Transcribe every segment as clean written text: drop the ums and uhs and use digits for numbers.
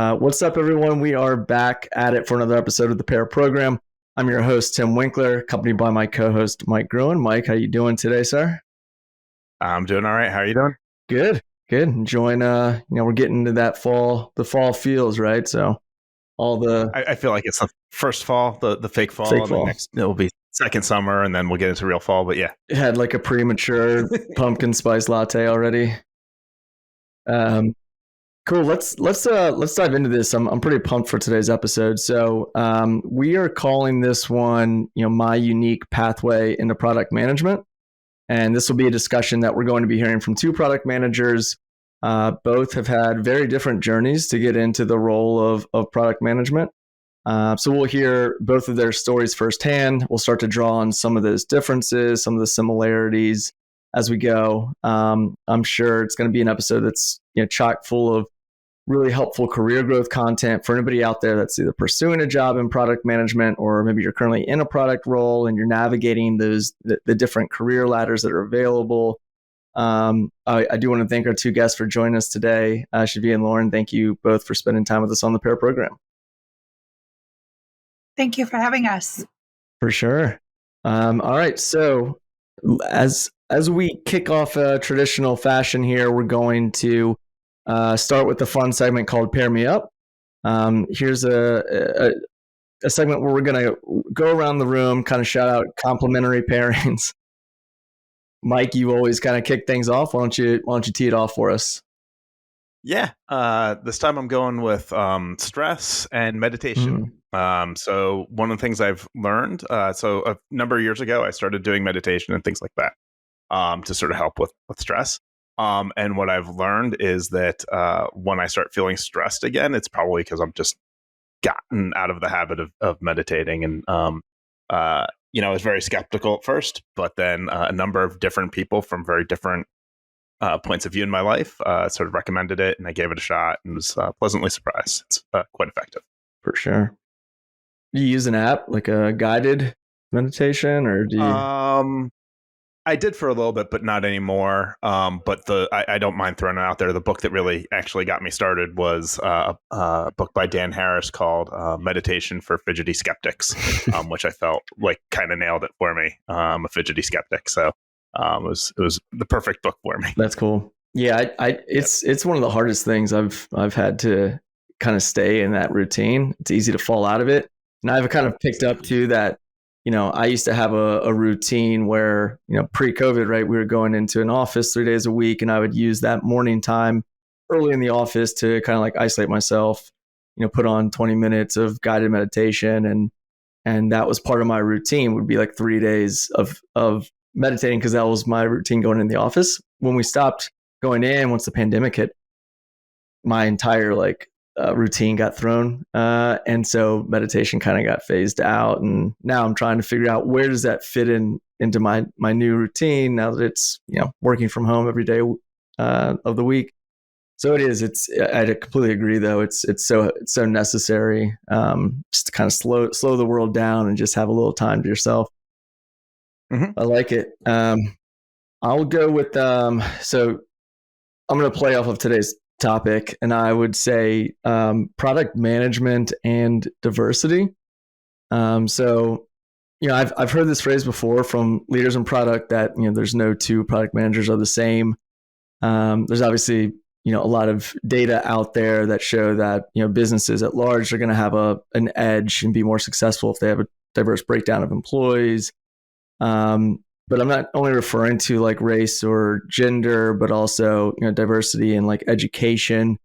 What's up, everyone? We are back at it for another episode of the Pair Program. I'm your host, Tim Winkler, accompanied by my co-host, Mike Gruen. Mike, how you doing today, sir? I'm doing all right. How are you doing? Good. Enjoying, we're getting into the fall feels, right? So I feel like it's the first fall, the fake fall, fake and fall. the next it'll be second summer, and then we'll get into real fall. But yeah, it had like a premature pumpkin spice latte already. Cool. Let's dive into this. I'm pretty pumped for today's episode. So we are calling this one, my unique pathway into product management. And this will be a discussion that we're going to be hearing from two product managers. Both have had very different journeys to get into the role of product management. So we'll hear both of their stories firsthand. We'll start to draw on some of those differences, some of the similarities as we go. I'm sure it's going to be an episode that's chock full of really helpful career growth content for anybody out there that's either pursuing a job in product management, or maybe you're currently in a product role and you're navigating the different career ladders that are available. I do want to thank our two guests for joining us today. Shyvees and Lauren, thank you both for spending time with us on the Pair Program. Thank you for having us. For sure. All right. So as we kick off a traditional fashion here, we're going to start with the fun segment called Pair Me Up. Here's a segment where we're going to go around the room, kind of shout out complimentary pairings. Mike, you always kind of kick things off. Why don't you tee it off for us? Yeah. This time I'm going with stress and meditation. So one of the things I've learned, so a number of years ago, I started doing meditation and things like that to sort of help with stress. And what I've learned is that when I start feeling stressed again, it's probably because I'm just gotten out of the habit of meditating. And, I was very skeptical at first, but then a number of different people from very different points of view in my life sort of recommended it, and I gave it a shot and was pleasantly surprised. It's quite effective. For sure. Do you use an app, like a guided meditation, or do you... I did for a little bit, but not anymore. But I don't mind throwing it out there. The book that really actually got me started was a book by Dan Harris called Meditation for Fidgety Skeptics, which I felt like kind of nailed it for me. I'm a fidgety skeptic, so it was the perfect book for me. That's cool. Yeah, it's one of the hardest things I've had to kind of stay in that routine. It's easy to fall out of it, and I've kind of picked up too that. I used to have a routine where, pre-COVID, right, we were going into an office 3 days a week, and I would use that morning time early in the office to kind of like isolate myself, put on 20 minutes of guided meditation. And that was part of my routine, would be like 3 days of meditating, because that was my routine going in the office. When we stopped going in, once the pandemic hit, my entire routine got thrown. And so meditation kind of got phased out. And now I'm trying to figure out where does that fit into my new routine now that it's, working from home every day of the week. So I completely agree though. It's so necessary just to kind of slow the world down and just have a little time to yourself. Mm-hmm. I like it. I'll go with, so I'm going to play off of today's topic, and I would say product management and diversity. So I've heard this phrase before from leaders in product that there's no two product managers are the same. There's obviously a lot of data out there that show that businesses at large are going to have an edge and be more successful if they have a diverse breakdown of employees. But I'm not only referring to like race or gender, but also diversity in like education,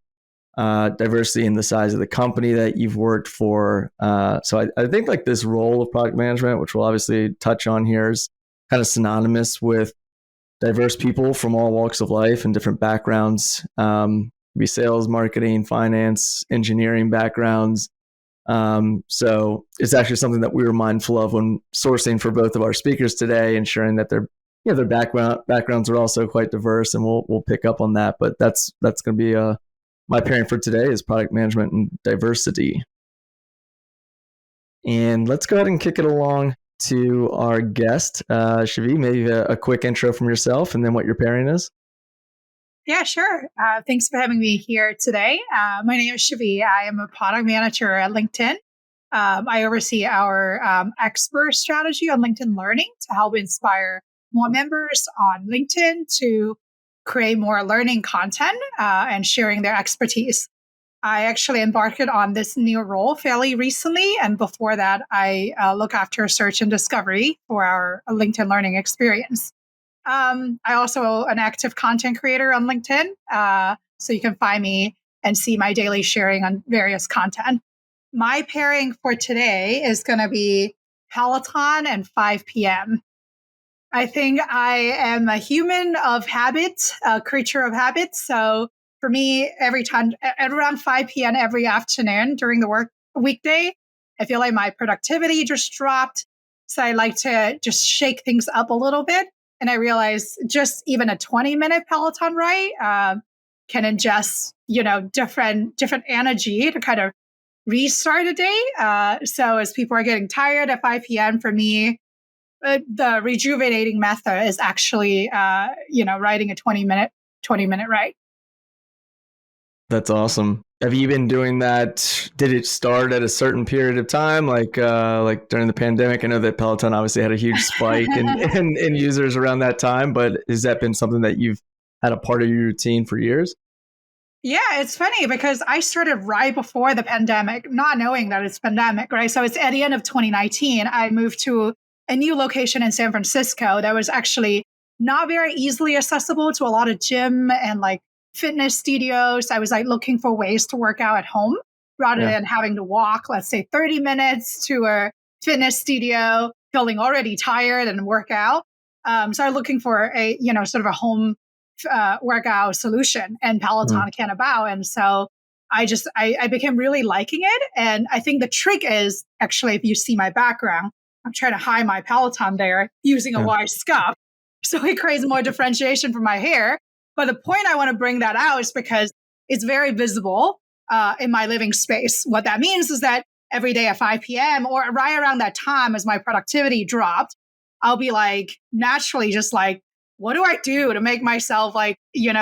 diversity in the size of the company that you've worked for. So I think like this role of product management, which we'll obviously touch on here, is kind of synonymous with diverse people from all walks of life and different backgrounds. Be sales, marketing, finance, engineering backgrounds. So it's actually something that we were mindful of when sourcing for both of our speakers today, ensuring that their backgrounds are also quite diverse, and we'll pick up on that. But that's going to be my pairing for today is product management and diversity. And let's go ahead and kick it along to our guest, Shyvees. Maybe a quick intro from yourself and then what your pairing is. Yeah, sure. Thanks for having me here today. My name is Shyvees. I am a product manager at LinkedIn. I oversee our expert strategy on LinkedIn Learning to help inspire more members on LinkedIn to create more learning content and sharing their expertise. I actually embarked on this new role fairly recently. And before that, I look after search and discovery for our LinkedIn Learning experience. I also an active content creator on LinkedIn. So you can find me and see my daily sharing on various content. My pairing for today is going to be Peloton and 5 p.m. I think I am a human of habit, a creature of habit. So for me, every time at around 5 p.m. every afternoon during the weekday, I feel like my productivity just dropped. So I like to just shake things up a little bit. And I realize just even a 20-minute Peloton ride can ingest, different energy to kind of restart a day. So as people are getting tired at 5 p.m. for me, the rejuvenating method is actually, riding a 20-minute ride. That's awesome. Have you been doing that? Did it start at a certain period of time, like during the pandemic? I know that Peloton obviously had a huge spike in users around that time, but has that been something that you've had a part of your routine for years? Yeah, it's funny because I started right before the pandemic, not knowing that it's pandemic, right? So it's at the end of 2019. I moved to a new location in San Francisco that was actually not very easily accessible to a lot of gym and like fitness studios. I was like looking for ways to work out at home rather than having to walk, let's say 30 minutes to a fitness studio, feeling already tired and work out. So I'm looking for a, sort of a home workout solution, and Peloton came about. And so I became really liking it. And I think the trick is actually, if you see my background, I'm trying to hide my Peloton there using a wide scarf. So it creates more differentiation for my hair. But the point I want to bring that out is because it's very visible in my living space. What that means is that every day at 5 p.m. or right around that time as my productivity dropped, I'll be like naturally just like, what do I do to make myself like,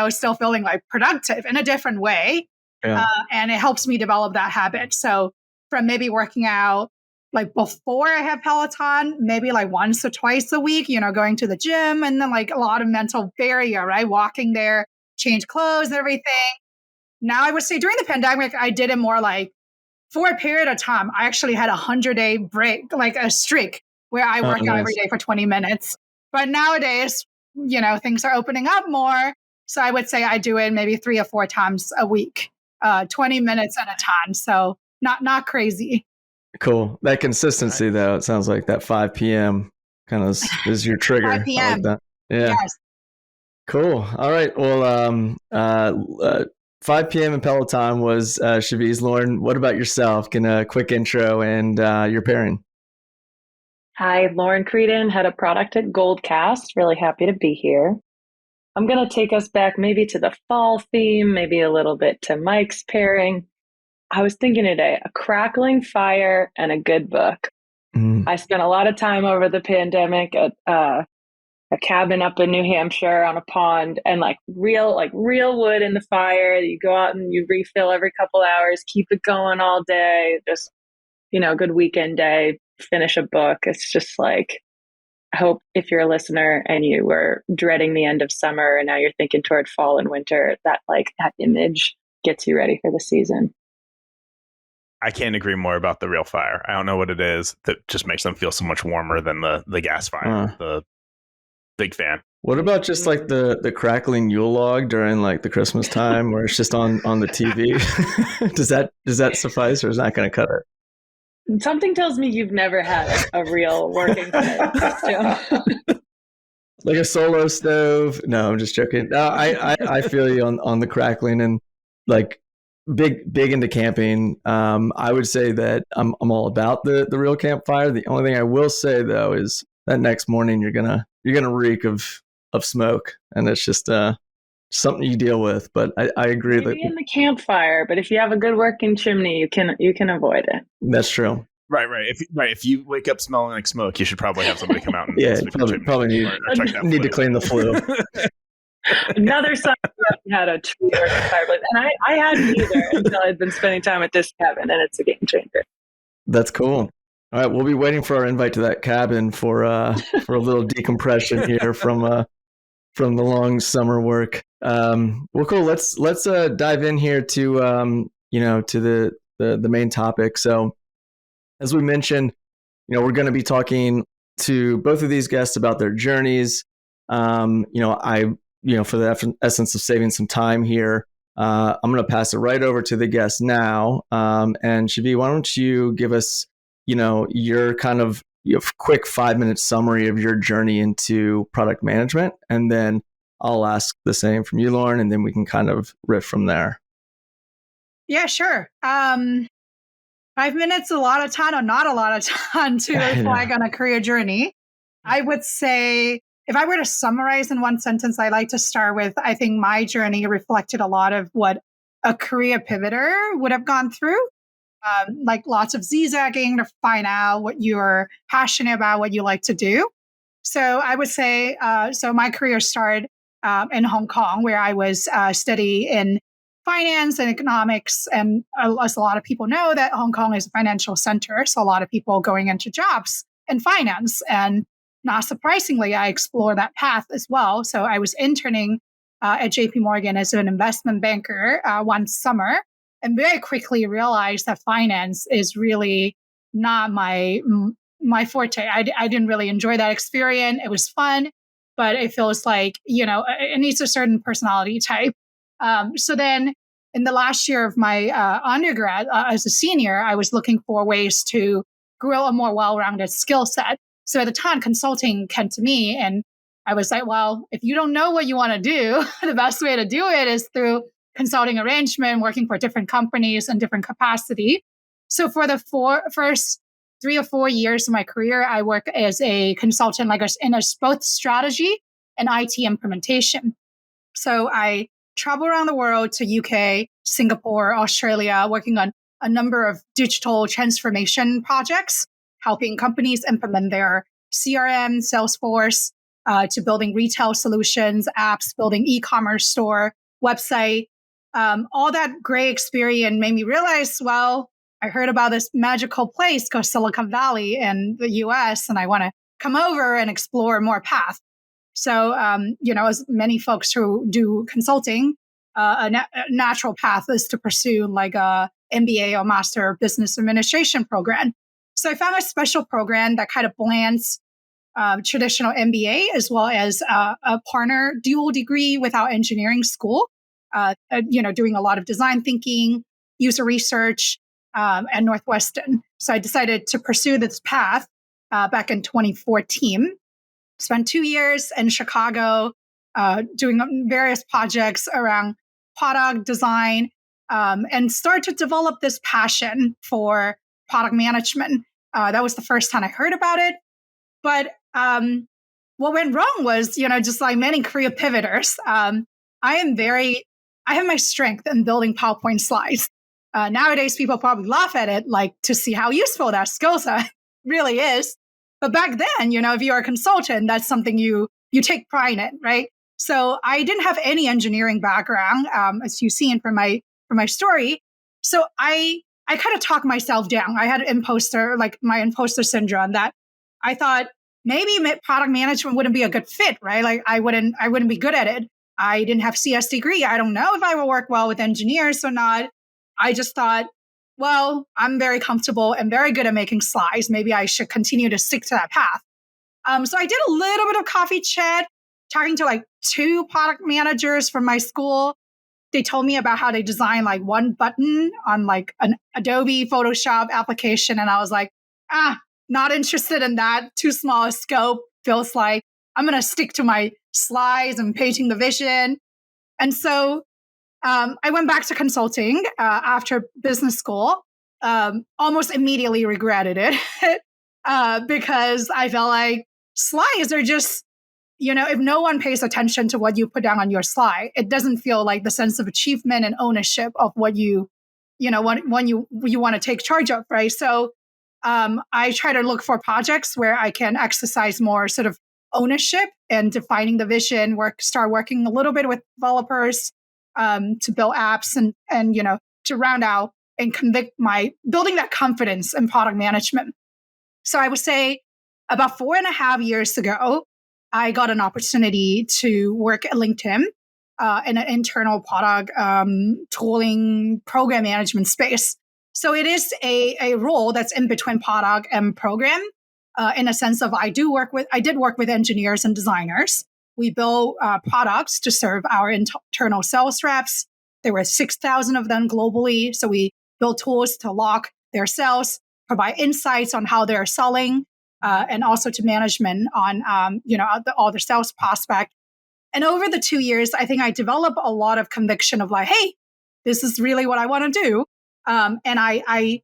still feeling like productive in a different way? Yeah. And it helps me develop that habit. So from maybe working out like before I have Peloton, maybe like once or twice a week, going to the gym, and then like a lot of mental barrier, right? Walking there, change clothes and everything. Now I would say during the pandemic, I did it more like for a period of time. I actually had 100-day break, like a streak where I work out every day for 20 minutes. But nowadays, things are opening up more. So I would say I do it maybe 3 or 4 times a week, 20 minutes at a time. So not crazy. Cool. That consistency, though, it sounds like that 5 p.m. kind of is your trigger. 5 p.m. I like that. Yeah. Yes. Cool. All right. Well, 5 p.m. in Peloton was Shyvees. Lauren, what about yourself? Can a quick intro and your pairing? Hi, Lauren Creedon, head of product at Goldcast. Really happy to be here. I'm going to take us back maybe to the fall theme, maybe a little bit to Mike's pairing. I was thinking today, a crackling fire and a good book. I spent a lot of time over the pandemic at a cabin up in New Hampshire on a pond, and like real wood in the fire. You go out and you refill every couple hours, keep it going all day. Just, good weekend day, finish a book. It's just like, I hope if you're a listener and you were dreading the end of summer and now you're thinking toward fall and winter, that image gets you ready for the season. I can't agree more about the real fire. I don't know what it is that just makes them feel so much warmer than the gas fire. The big fan. What about just like the crackling Yule log during like the Christmas time where it's just on the TV? Does that suffice, or is that going to cut it? Something tells me you've never had a real working fire system. Like a solo stove? No, I'm just joking. No, I feel you on the crackling, and like big into camping. I would say that I'm all about the real campfire. The only thing I will say though is that next morning you're gonna reek of smoke, and it's just something you deal with. But I agree maybe in the campfire, but if you have a good working chimney, you can avoid it. That's true. Right. If you wake up smelling like smoke, you should probably have somebody come out and probably need to clean the flue. Another summer I had a tree or a fireplace. And I hadn't either until I'd been spending time at this cabin, and it's a game changer. That's cool. All right, we'll be waiting for our invite to that cabin for a little decompression here from the long summer work. Well, cool. Let's dive in here to to the main topic. So, as we mentioned, we're going to be talking to both of these guests about their journeys. For the essence of saving some time here, I'm going to pass it right over to the guest now. And Shyvees, why don't you give us, your kind of quick 5-minute summary of your journey into product management, and then I'll ask the same from you, Lauren, and then we can kind of riff from there. Yeah, sure. 5 minutes, a lot of time or not a lot of time to reflect on a career journey. I would say, if I were to summarize in one sentence, I like to start with, I think my journey reflected a lot of what a career pivoter would have gone through. Like lots of zigzagging to find out what you're passionate about, what you like to do. So I would say, so my career started in Hong Kong, where I was studying in finance and economics. And as a lot of people know, that Hong Kong is a financial center. So a lot of people going into jobs in finance. And not surprisingly, I explored that path as well. So I was interning at JP Morgan as an investment banker one summer, and very quickly realized that finance is really not my forte. I didn't really enjoy that experience. It was fun, but it feels like, it needs a certain personality type. So then in the last year of my undergrad as a senior, I was looking for ways to grow a more well-rounded skill set. So at the time, consulting came to me, and I was like, well, if you don't know what you want to do, the best way to do it is through consulting arrangement, working for different companies in different capacity. So for the first 3 or 4 years of my career, I worked as a consultant, in both strategy and IT implementation. So I travel around the world to UK, Singapore, Australia, working on a number of digital transformation projects, helping companies implement their CRM, Salesforce, to building retail solutions, apps, building e-commerce store, website. All that great experience made me realize, well, I heard about this magical place called Silicon Valley in the US, and I want to come over and explore more path. So, as many folks who do consulting, a natural path is to pursue like a MBA or Master of Business Administration program. So I found a special program that kind of blends traditional MBA as well as a partner dual degree with our engineering school, doing a lot of design thinking, user research, at Northwestern. So I decided to pursue this path back in 2014. Spent 2 years in Chicago doing various projects around product design, and start to develop this passion for product management. That was the first time I heard about it. But what went wrong was, just like many career pivoters, I have my strength in building PowerPoint slides. Nowadays, people probably laugh at it, like to see how useful that skill set really is. But back then, if you're a consultant, that's something you take pride in, right? So I didn't have any engineering background, as you've seen from my story. So I kind of talked myself down. I had my imposter syndrome, that I thought maybe product management wouldn't be a good fit, right? Like I wouldn't be good at it. I didn't have CS degree. I don't know if I will work well with engineers or not. I just thought, well, I'm very comfortable and very good at making slides. Maybe I should continue to stick to that path. So I did a little bit of coffee chat, talking to like 2 product managers from my school. They told me about how they design like one button on like an Adobe Photoshop application. And I was like, not interested in that. Too small a scope. Feels like I'm going to stick to my slides and painting the vision. And so I went back to consulting after business school. Almost immediately regretted it because I felt like slides are just, if no one pays attention to what you put down on your slide, it doesn't feel like the sense of achievement and ownership of what you want to take charge of, right? So I try to look for projects where I can exercise more sort of ownership and defining the vision, start working a little bit with developers to build apps and to round out and building that confidence in product management. So I would say about 4.5 years ago, I got an opportunity to work at LinkedIn in an internal product tooling program management space. So it is a role that's in between product and program in a sense of I did work with engineers and designers. We built products to serve our internal sales reps. There were 6,000 of them globally. So we built tools to log their sales, provide insights on how they're selling, and also to management on all the sales prospect. And over the 2 years, I think I developed a lot of conviction of like, hey, this is really what I want to do. And I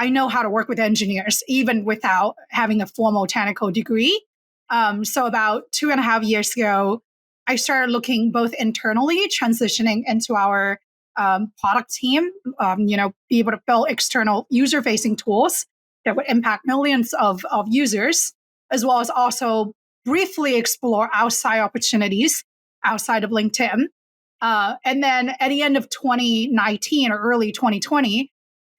know how to work with engineers, even without having a formal technical degree. So about 2.5 years ago, I started looking both internally, transitioning into our product team, be able to build external user-facing tools that would impact millions of users, as well as also briefly explore outside opportunities outside of LinkedIn. And then at the end of 2019 or early 2020,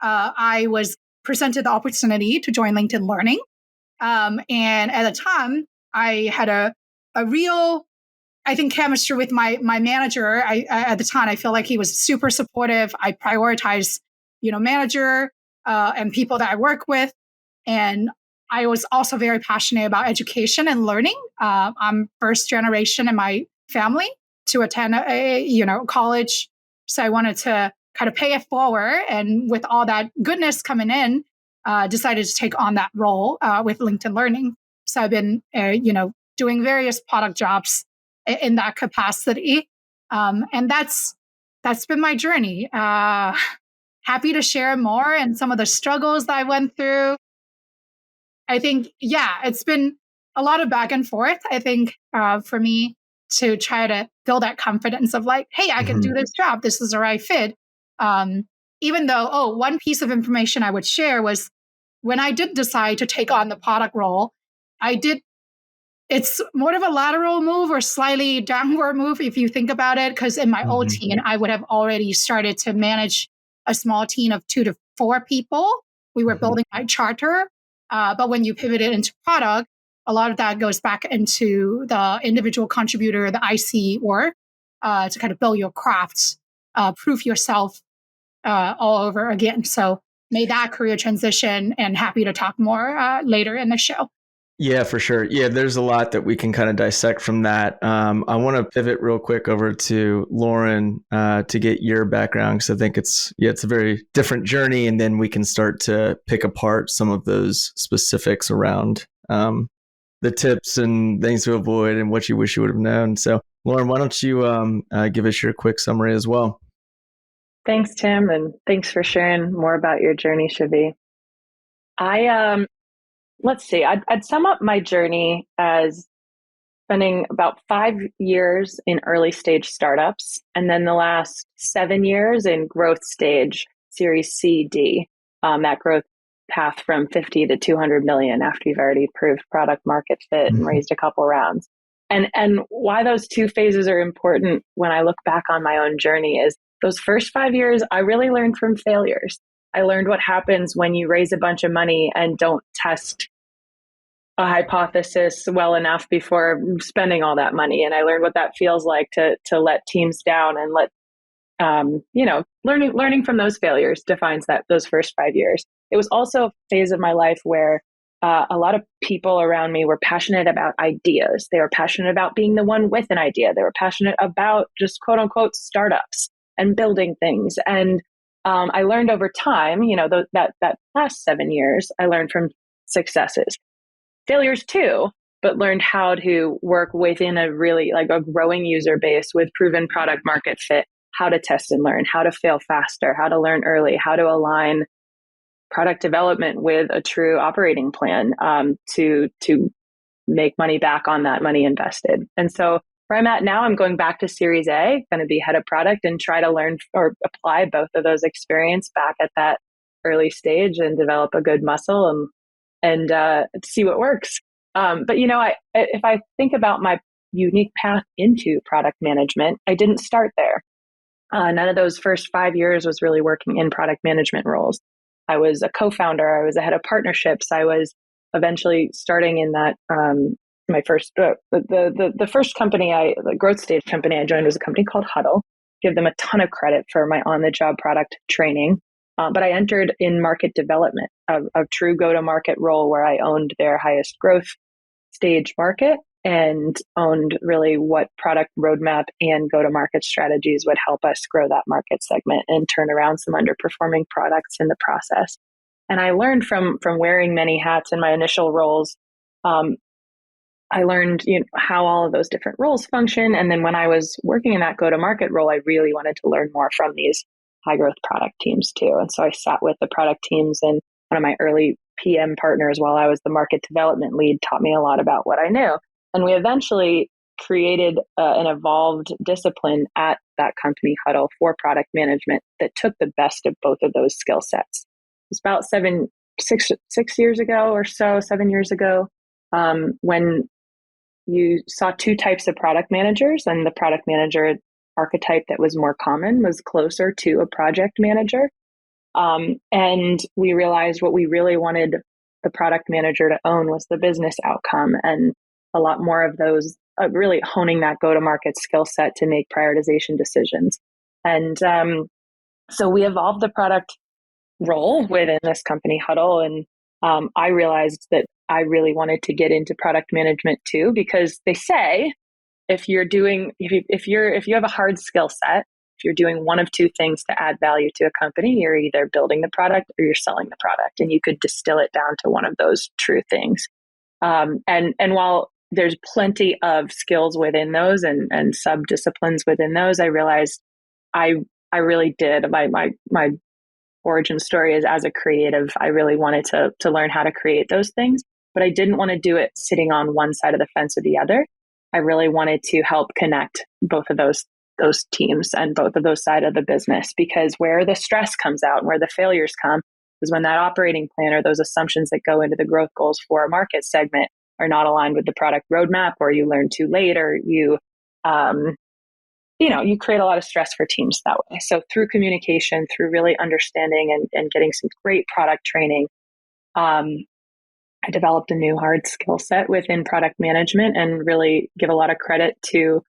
I was presented the opportunity to join LinkedIn Learning. And at the time, I had a real, I think, chemistry with my manager. At the time, I feel like he was super supportive. I prioritize, manager and people that I work with. And I was also very passionate about education and learning. I'm first generation in my family to attend college. So I wanted to kind of pay it forward. And with all that goodness coming in, decided to take on that role with LinkedIn Learning. So I've been, doing various product jobs in that capacity. And that's been my journey. Happy to share more and some of the struggles that I went through. I think, it's been a lot of back and forth, I think, for me to try to build that confidence of like, hey, I can do this job. This is the right fit. Even though, one piece of information I would share was when I did decide to take on the product role, it's more of a lateral move or slightly downward move if you think about it, because in my old team, I would have already started to manage a small team of 2 to 4 people. We were building my charter. But when you pivot it into product, a lot of that goes back into the individual contributor, the IC work, to kind of build your crafts, prove yourself all over again. So made that career transition and happy to talk more later in the show. Yeah, for sure. Yeah, there's a lot that we can kind of dissect from that. I want to pivot real quick over to Lauren to get your background, because I think it's a very different journey, and then we can start to pick apart some of those specifics around the tips and things to avoid and what you wish you would have known. So, Lauren, why don't you give us your quick summary as well? Thanks, Tim, and thanks for sharing more about your journey, Shyvee. Let's see, I'd sum up my journey as spending about 5 years in early stage startups, and then the last 7 years in growth stage, Series C, D, that growth path from 50 to 200 million after you've already proved product market fit and raised a couple rounds. And why those two phases are important when I look back on my own journey is those first 5 years, I really learned from failures. I learned what happens when you raise a bunch of money and don't test a hypothesis well enough before spending all that money. And I learned what that feels like to let teams down and learning from those failures defines those first 5 years. It was also a phase of my life where a lot of people around me were passionate about ideas. They were passionate about being the one with an idea. They were passionate about just quote unquote startups and building things. And I learned over time, that last 7 years, I learned from successes. Failures too, but learned how to work within a really a growing user base with proven product market fit, how to test and learn, how to fail faster, how to learn early, how to align product development with a true operating plan to make money back on that money invested. And so where I'm at now, I'm going back to Series A, going to be head of product and try to learn or apply both of those experience back at that early stage and develop a good muscle and see what works. But if I think about my unique path into product management, I didn't start there. None of those first 5 years was really working in product management roles. I was a co-founder. I was a head of partnerships. I was eventually starting in that my first the first company the growth stage company I joined was a company called Huddle. Give them a ton of credit for my on-the-job product training. But I entered in market development, a true go-to-market role where I owned their highest growth stage market and owned really what product roadmap and go-to-market strategies would help us grow that market segment and turn around some underperforming products in the process. And I learned from wearing many hats in my initial roles. I learned how all of those different roles function. And then when I was working in that go-to-market role, I really wanted to learn more from these high-growth product teams too. And so I sat with the product teams, and one of my early PM partners, while I was the market development lead, taught me a lot about what I knew. And we eventually created an evolved discipline at that company, Huddle, for product management that took the best of both of those skill sets. It was about 6 years ago or so, 7 years ago, when you saw two types of product managers, and the product manager archetype that was more common was closer to a project manager. And we realized what we really wanted the product manager to own was the business outcome, and a lot more of those really honing that go-to-market skill set to make prioritization decisions. And so we evolved the product role within this company, Huddle, and I realized that I really wanted to get into product management too, because they say if you have a hard skill set, if you're doing one of two things to add value to a company, you're either building the product or you're selling the product, and you could distill it down to one of those true things. And while there's plenty of skills within those and sub-disciplines within those, I realized I really did. My origin story is as a creative. I really wanted to learn how to create those things, but I didn't want to do it sitting on one side of the fence or the other. I really wanted to help connect both of those teams and both of those sides of the business, because where the stress comes out and where the failures come is when that operating plan or those assumptions that go into the growth goals for a market segment are not aligned with the product roadmap, or you learn too late, or you create a lot of stress for teams that way. So through communication, through really understanding and getting some great product training, I developed a new hard skill set within product management, and really give a lot of credit to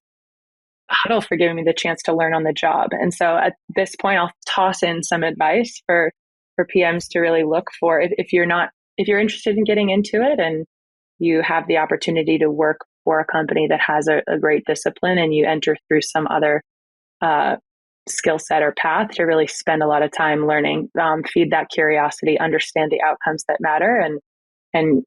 Huddle for giving me the chance to learn on the job. And so at this point, I'll toss in some advice for PMs to really look for if you're interested in getting into it and you have the opportunity to work for a company that has a great discipline, and you enter through some other skill set or path, to really spend a lot of time learning, feed that curiosity, understand the outcomes that matter, and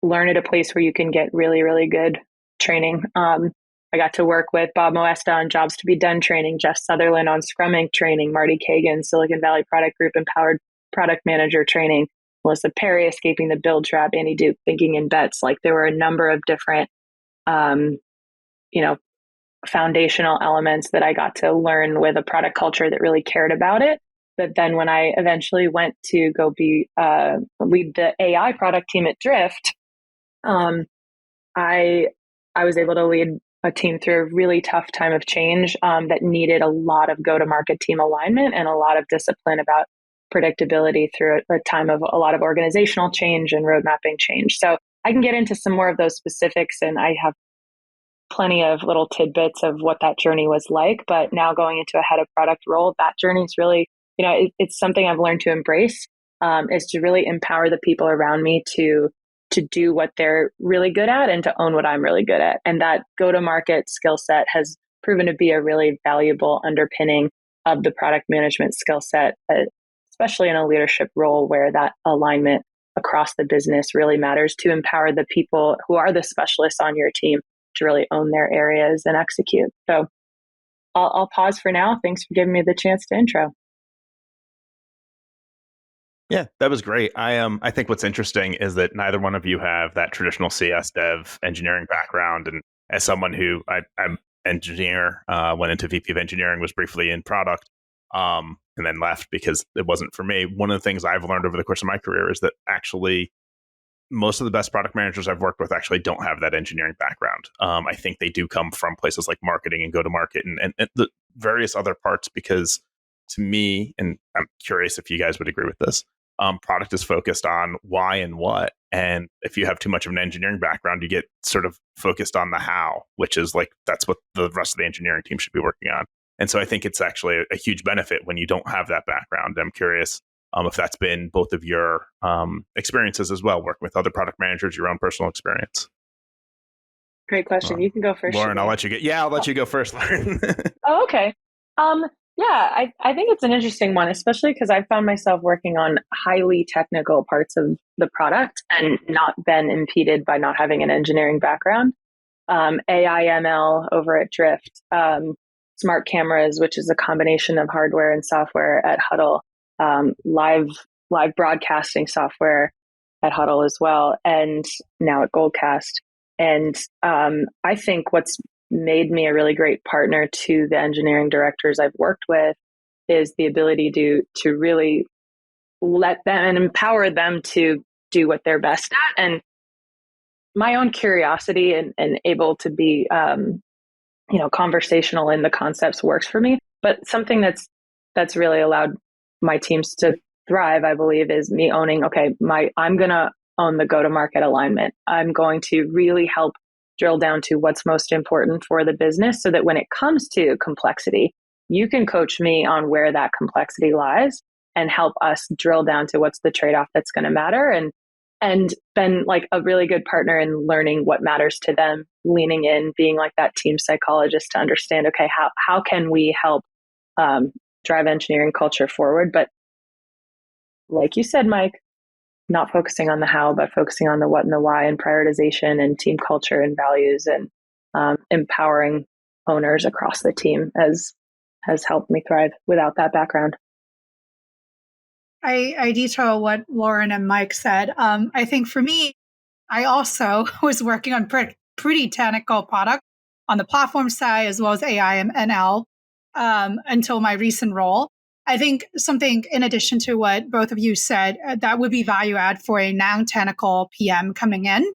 learn at a place where you can get really, really good training. I got to work with Bob Moesta on Jobs to Be Done training, Jeff Sutherland on Scrum Inc. training, Marty Kagan, Silicon Valley Product Group Empowered Product Manager training, Melissa Perry, Escaping the Build Trap, Andy Duke, Thinking in Bets. Like, there were a number of different, foundational elements that I got to learn with a product culture that really cared about it. But then when I eventually went to go lead the AI product team at Drift, I was able to lead a team through a really tough time of change that needed a lot of go-to-market team alignment and a lot of discipline about predictability through a time of a lot of organizational change and road mapping change. So I can get into some more of those specifics, and I have plenty of little tidbits of what that journey was like. But now going into a head of product role, that journey is really, it's something I've learned to embrace, is to really empower the people around me to do what they're really good at and to own what I'm really good at. And that go-to-market skill set has proven to be a really valuable underpinning of the product management skill set, especially in a leadership role where that alignment across the business really matters, to empower the people who are the specialists on your team to really own their areas and execute. So I'll pause for now. Thanks for giving me the chance to intro. Yeah, that was great. I think what's interesting is that neither one of you have that traditional CS dev engineering background. And as someone who I'm engineer, went into VP of engineering, was briefly in product, and then left because it wasn't for me. One of the things I've learned over the course of my career is that actually most of the best product managers I've worked with actually don't have that engineering background. I think they do come from places like marketing and go-to-market and the various other parts, because to me, and I'm curious if you guys would agree with this, product is focused on why and what. And if you have too much of an engineering background, you get sort of focused on the how, which is like, that's what the rest of the engineering team should be working on. And so I think it's actually a huge benefit when you don't have that background. I'm curious if that's been both of your experiences as well, working with other product managers, your own personal experience. Great question. You can go first, Lauren. I'll let you go first, Lauren. Oh, okay. Yeah, I think it's an interesting one, especially because I found myself working on highly technical parts of the product and not been impeded by not having an engineering background. AI, ML over at Drift, smart cameras, which is a combination of hardware and software at Huddle, live broadcasting software at Huddle as well, and now at Goldcast. And I think what's made me a really great partner to the engineering directors I've worked with is the ability to really let them and empower them to do what they're best at. And my own curiosity and able to be, conversational in the concepts works for me. But something that's really allowed my teams to thrive, I believe, is me owning, I'm going to own the go-to-market alignment. I'm going to really help drill down to what's most important for the business so that when it comes to complexity, you can coach me on where that complexity lies and help us drill down to what's the trade-off that's going to matter, and been like a really good partner in learning what matters to them, leaning in, being like that team psychologist to understand, how can we help drive engineering culture forward? But like you said, Mike, not focusing on the how, but focusing on the what and the why, and prioritization and team culture and values, and empowering owners across the team has helped me thrive without that background. I detail what Lauren and Mike said. I think for me, I also was working on pretty technical product on the platform side, as well as AI and ML until my recent role. I think something in addition to what both of you said, that would be value add for a non-technical PM coming in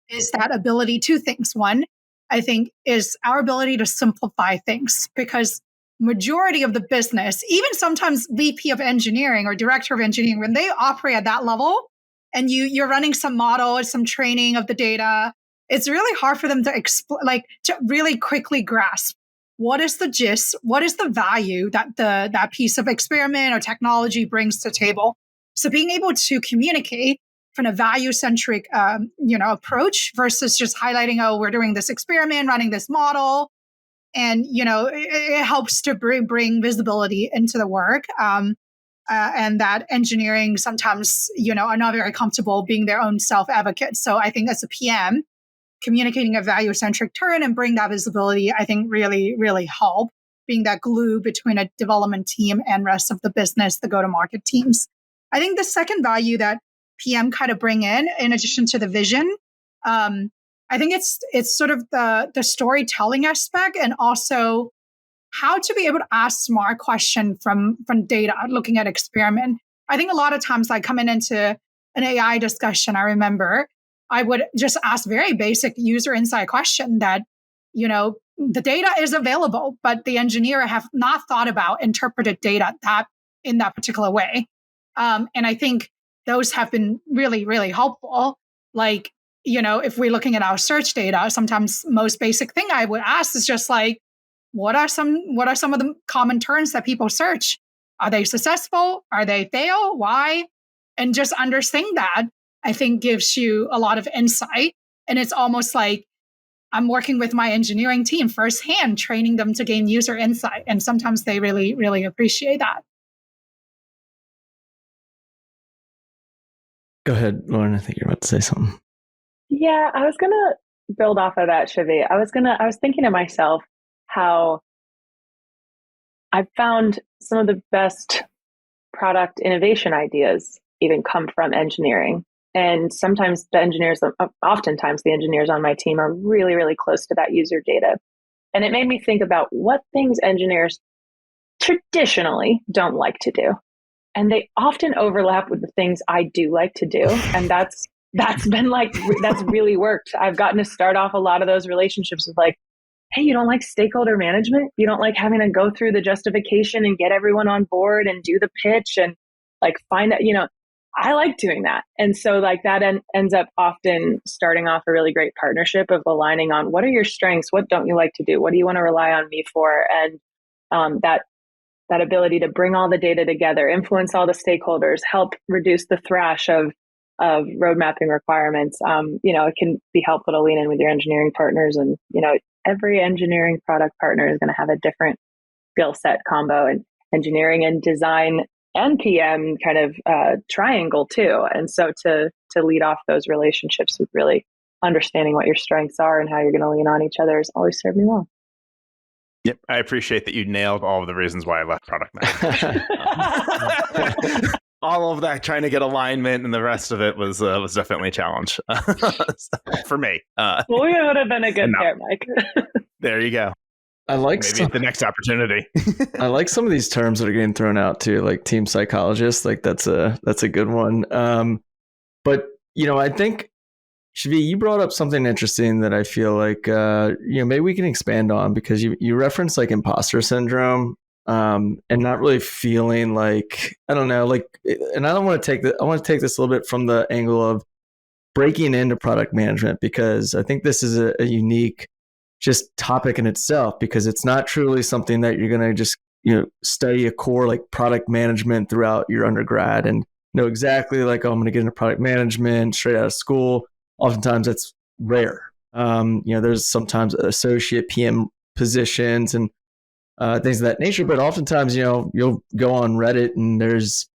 is that ability. Two things. One, I think, is our ability to simplify things, because majority of the business, even sometimes VP of engineering or director of engineering, when they operate at that level and you're running some model or some training of the data, it's really hard for them to to really quickly grasp what is the gist, what is the value that that piece of experiment or technology brings to the table. So being able to communicate from a value-centric approach versus just highlighting, we're doing this experiment, running this model, and it helps to bring visibility into the work. And that engineering sometimes are not very comfortable being their own self-advocate. So I think as a PM, communicating a value-centric turn and bring that visibility, I think really, really help being that glue between a development team and rest of the business, the go-to-market teams. I think the second value that PM kind of bring in addition to the vision, I think it's sort of the storytelling aspect, and also how to be able to ask smart question from data, looking at experiment. I think a lot of times, like coming into an AI discussion, I remember I would just ask very basic user insight question that, the data is available, but the engineer have not thought about interpreted data in that particular way. And I think those have been really, really helpful. Like, if we're looking at our search data, sometimes most basic thing I would ask is just like, what are some of the common terms that people search? Are they successful? Are they fail? Why? And just understanding that, I think, gives you a lot of insight. And it's almost like I'm working with my engineering team firsthand, training them to gain user insight. And sometimes they really, really appreciate that. Go ahead, Lauren. I think you're about to say something. Yeah, I was going to build off of that, Shyvee. I was thinking to myself how I found some of the best product innovation ideas even come from engineering. And oftentimes the engineers on my team are really, really close to that user data. And it made me think about what things engineers traditionally don't like to do. And they often overlap with the things I do like to do. And that's that's been like, that's really worked. I've gotten to start off a lot of those relationships with like, hey, you don't like stakeholder management? You don't like having to go through the justification and get everyone on board and do the pitch and like find out, I like doing that. And so like that ends up often starting off a really great partnership of aligning on what are your strengths? What don't you like to do? What do you want to rely on me for? And that ability to bring all the data together, influence all the stakeholders, help reduce the thrash of road mapping requirements. It can be helpful to lean in with your engineering partners, and every engineering product partner is going to have a different skill set combo, and engineering and design and PM kind of triangle too. And so to lead off those relationships with really understanding what your strengths are and how you're going to lean on each other has always served me well. Yep, I appreciate that you nailed all of the reasons why I left product management. All of that trying to get alignment, and the rest of it was definitely a challenge for me. Well, we would have been a good pair, Mike. There you go. I like maybe the next opportunity. I like some of these terms that are getting thrown out too, like team psychologist. Like that's a good one. But I think, Shyvees, you brought up something interesting that I feel like maybe we can expand on, because you referenced like imposter syndrome, and not really feeling like, I don't know, like, and I want to take this a little bit from the angle of breaking into product management, because I think this is a unique just topic in itself, because it's not truly something that you're going to just study a core like product management throughout your undergrad and know exactly like, oh, I'm going to get into product management straight out of school. Oftentimes that's rare. There's sometimes associate PM positions and things of that nature, but oftentimes you'll go on Reddit and there's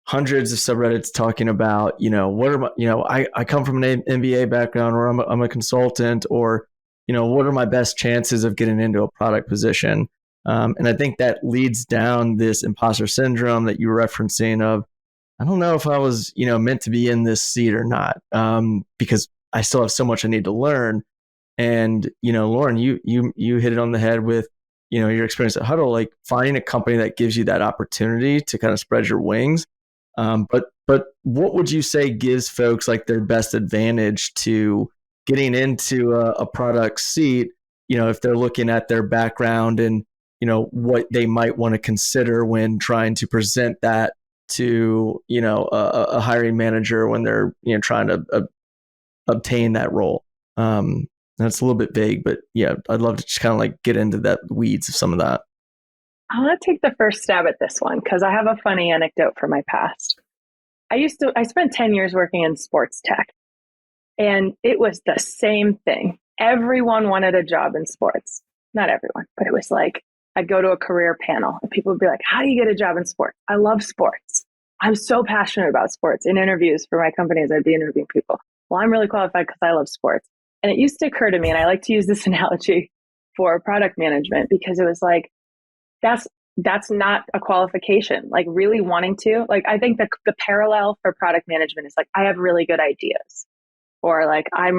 hundreds of subreddits talking about what are my I come from an MBA background, or I'm a consultant, or what are my best chances of getting into a product position? And I think that leads down this imposter syndrome that you were referencing of, I don't know if I was, meant to be in this seat or not, because I still have so much I need to learn. And, Lauren, you hit it on the head with, your experience at Huddle, like finding a company that gives you that opportunity to kind of spread your wings. But what would you say gives folks like their best advantage to getting into a product seat, if they're looking at their background and, what they might want to consider when trying to present that to, a hiring manager when they're, trying to obtain that role. That's a little bit vague, but yeah, I'd love to just kind of like get into that weeds of some of that. I want to take the first stab at this one because I have a funny anecdote from my past. I spent 10 years working in sports tech, and it was the same thing. Everyone wanted a job in sports. Not everyone, but it was like, I'd go to a career panel and people would be like, how do you get a job in sports? I love sports. I'm so passionate about sports. In interviews for my companies, I'd be interviewing people. Well, I'm really qualified because I love sports. And it used to occur to me, and I like to use this analogy for product management, because it was like, that's not a qualification. Like really wanting to, like, I think the parallel for product management is like, I have really good ideas, or like, I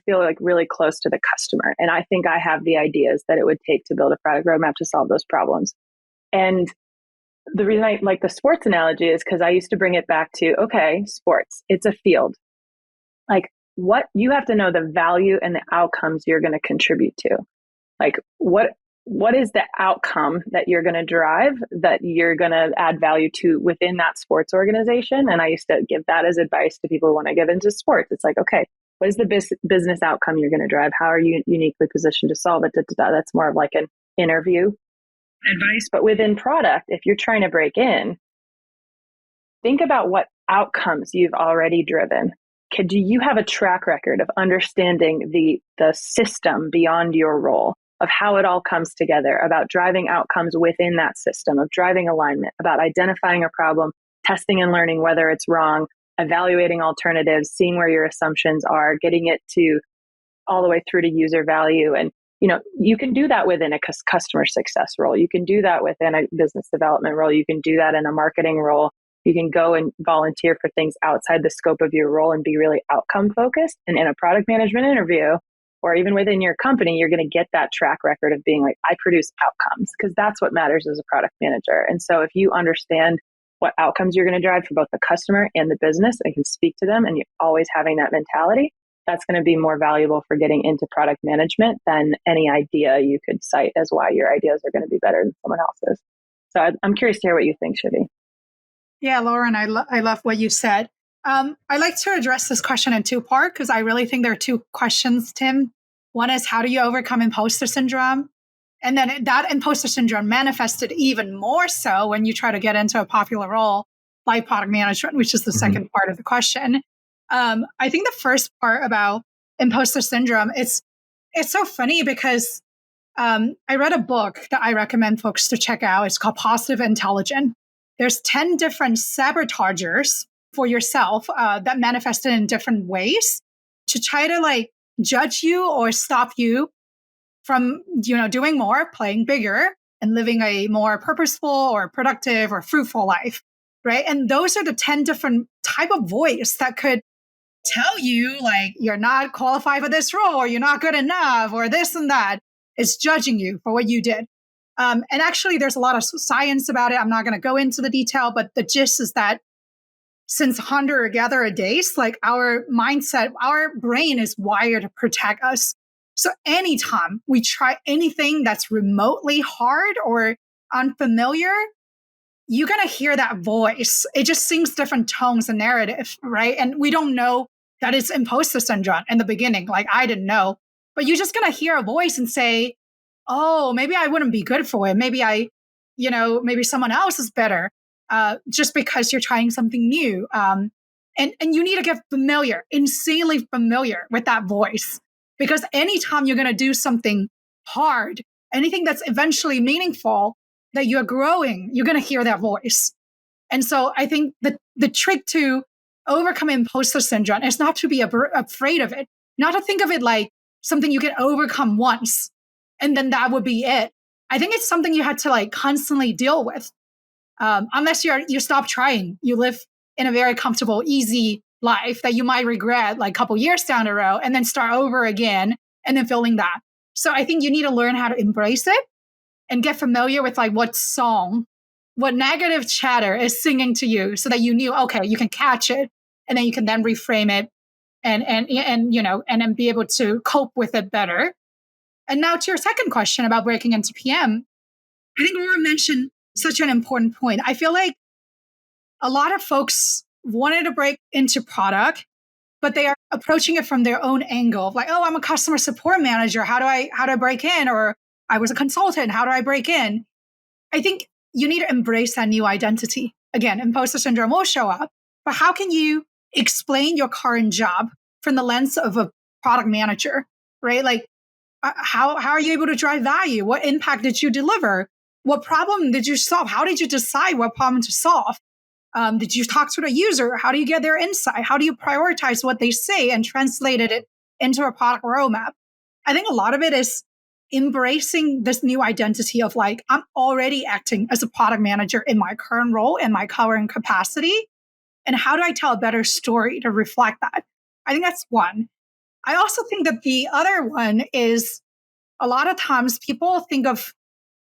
feel like really close to the customer. And I think I have the ideas that it would take to build a product roadmap to solve those problems. And the reason I like the sports analogy is because I used to bring it back to, okay, sports, it's a field. Like what you have to know the value and the outcomes you're going to contribute to. Like what is the outcome that you're going to drive, that you're going to add value to within that sports organization? And I used to give that as advice to people who want to get into sports. It's like, okay, what is the business outcome you're going to drive? How are you uniquely positioned to solve it? That's more of like an interview advice. But within product, if you're trying to break in, think about what outcomes you've already driven. Do you have a track record of understanding the system beyond your role, of how it all comes together, about driving outcomes within that system, of driving alignment, about identifying a problem, testing and learning whether it's wrong, evaluating alternatives, seeing where your assumptions are, getting it to all the way through to user value. And, you can do that within a customer success role. You can do that within a business development role. You can do that in a marketing role. You can go and volunteer for things outside the scope of your role and be really outcome focused. And in a product management interview, or even within your company, you're going to get that track record of being like, I produce outcomes, because that's what matters as a product manager. And so if you understand what outcomes you're going to drive for both the customer and the business and can speak to them, and you're always having that mentality, that's going to be more valuable for getting into product management than any idea you could cite as why your ideas are going to be better than someone else's. So I'm curious to hear what you think, Shivy. Yeah, Lauren, I love what you said. I like to address this question in two parts because I really think there are two questions, Tim. One is, how do you overcome imposter syndrome? And then that imposter syndrome manifested even more so when you try to get into a popular role like product management, which is the second part of the question. I think the first part about imposter syndrome, it's so funny because I read a book that I recommend folks to check out. It's called Positive Intelligence. There's 10 different sabotagers for yourself that manifested in different ways to try to like judge you or stop you from, doing more, playing bigger, and living a more purposeful or productive or fruitful life, right? And those are the 10 different type of voice that could tell you like you're not qualified for this role, or you're not good enough, or this and that. It's judging you for what you did. And actually, there's a lot of science about it. I'm not going to go into the detail, but the gist is that since hunter-gatherer days, like our mindset, our brain is wired to protect us. So anytime we try anything that's remotely hard or unfamiliar, you're going to hear that voice. It just sings different tones and narrative, right? And we don't know that it's imposter syndrome in the beginning. Like I didn't know, but you're just going to hear a voice and say, oh, maybe I wouldn't be good for it. Maybe maybe someone else is better. Just because you're trying something new. And you need to get familiar, insanely familiar with that voice. Because anytime you're going to do something hard, anything that's eventually meaningful, that you're growing, you're going to hear that voice. And so I think the trick to overcome imposter syndrome is not to be afraid of it, not to think of it like something you can overcome once, and then that would be it. I think it's something you had to like constantly deal with. Unless you stop trying, you live in a very comfortable, easy life that you might regret like a couple years down the road, and then start over again and then feeling that. So I think you need to learn how to embrace it and get familiar with like what negative chatter is singing to you, so that you knew, okay, you can catch it, and then you can then reframe it and then be able to cope with it better. And now to your second question about breaking into PM, I think Laura mentioned such an important point. I feel like a lot of folks wanted to break into product, but they are approaching it from their own angle of like, oh, I'm a customer support manager. How do I break in? Or I was a consultant. How do I break in? I think you need to embrace that new identity. Again, imposter syndrome will show up, but how can you explain your current job from the lens of a product manager, right? Like, how are you able to drive value? What impact did you deliver? What problem did you solve? How did you decide what problem to solve? Did you talk to the user? How do you get their insight? How do you prioritize what they say and translate it into a product roadmap? I think a lot of it is embracing this new identity of like, I'm already acting as a product manager in my current role and my current capacity. And how do I tell a better story to reflect that? I think that's one. I also think that the other one is a lot of times people think of